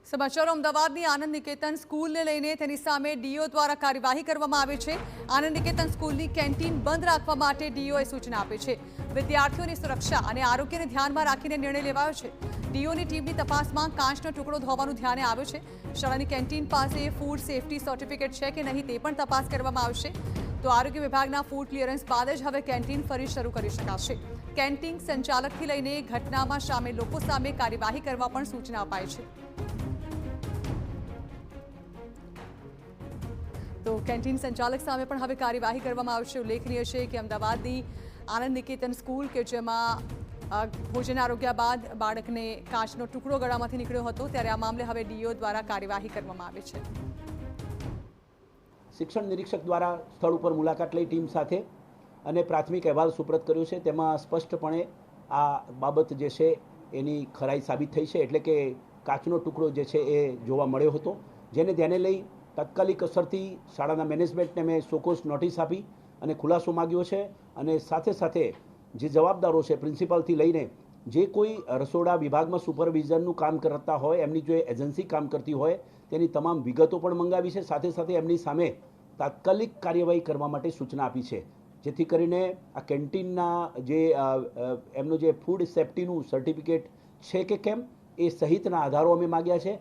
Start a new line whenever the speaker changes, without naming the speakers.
સમાચારો અમદાવાદની આનંદ નિકેતન સ્કૂલને લઈને તેની સામે ડીઓ દ્વારા કાર્યવાહી કરવામાં આવી છે। આનંદ નિકેતન સ્કૂલની કેન્ટીન બંધ રાખવા માટે ડીઓએ સૂચના આપી છે। વિદ્યાર્થીઓની સુરક્ષા અને આરોગ્યને ધ્યાનમાં રાખીને નિર્ણય લેવાયો છે। ડીઓની ટીમની તપાસમાં કાચનો ટુકડો ધોવાનું ધ્યાને આવ્યું છે। શાળાની કેન્ટીન પાસે ફૂડ સેફટી સર્ટિફિકેટ છે કે નહીં તે પણ તપાસ કરવામાં આવશે। તો આરોગ્ય વિભાગના ફૂડ ક્લિયરન્સ બાદ જ હવે કેન્ટીન ફરી શરૂ કરી શકાશે। કેન્ટીન સંચાલકથી લઈને ઘટનામાં સામેલ લોકો સામે કાર્યવાહી કરવા પણ સૂચના અપાઈ છે। તો કેન્ટીન સંચાલક સામે પણ હવે કાર્યવાહી કરવામાં આવશે। ઉલ્લેખનીય છે કે અમદાવાદની આનંદ નિકેતન સ્કૂલ કે જેમાં ભોજન આરોગ્ય બાદ બાળકને કાચનો ટુકડો ગળામાંથી નીકળ્યો હતો, ત્યારે આ મામલે હવે ડીઓ દ્વારા કાર્યવાહી કરવામાં આવી છે।
શિક્ષણ નિરીક્ષક દ્વારા સ્થળ ઉપર મુલાકાત લઈ ટીમ સાથે અને પ્રાથમિક અહેવાલ સુપ્રત કર્યો છે। તેમાં સ્પષ્ટપણે આ બાબત જે છે એની ખરાઈ સાબિત થઈ છે, એટલે કે કાચનો ટુકડો જે છે એ જોવા મળ્યો હતો, જેને ધ્યાને લઈ તાત્કાલિક અસરથી શાળાના મેનેજમેન્ટને મેં સોકોસ નોટિસ આપી અને ખુલાસો માગ્યો છે। અને સાથે સાથે જે જવાબદારો છે પ્રિન્સિપાલથી લઈને જે કોઈ રસોડા વિભાગમાં સુપરવિઝનનું કામ કરતા હોય, એમની જો એજન્સી કામ કરતી હોય તેની તમામ વિગતો પણ મંગાવી છે। સાથે સાથે એમની સામે તાત્કાલિક કાર્યવાહી કરવા માટે સૂચના આપી છે, જેથી કરીને આ કેન્ટીનના જે એમનું જે ફૂડ સેફ્ટીનું સર્ટિફિકેટ છે કે કેમ એ સહિતના આધારો અમે માગ્યા છે।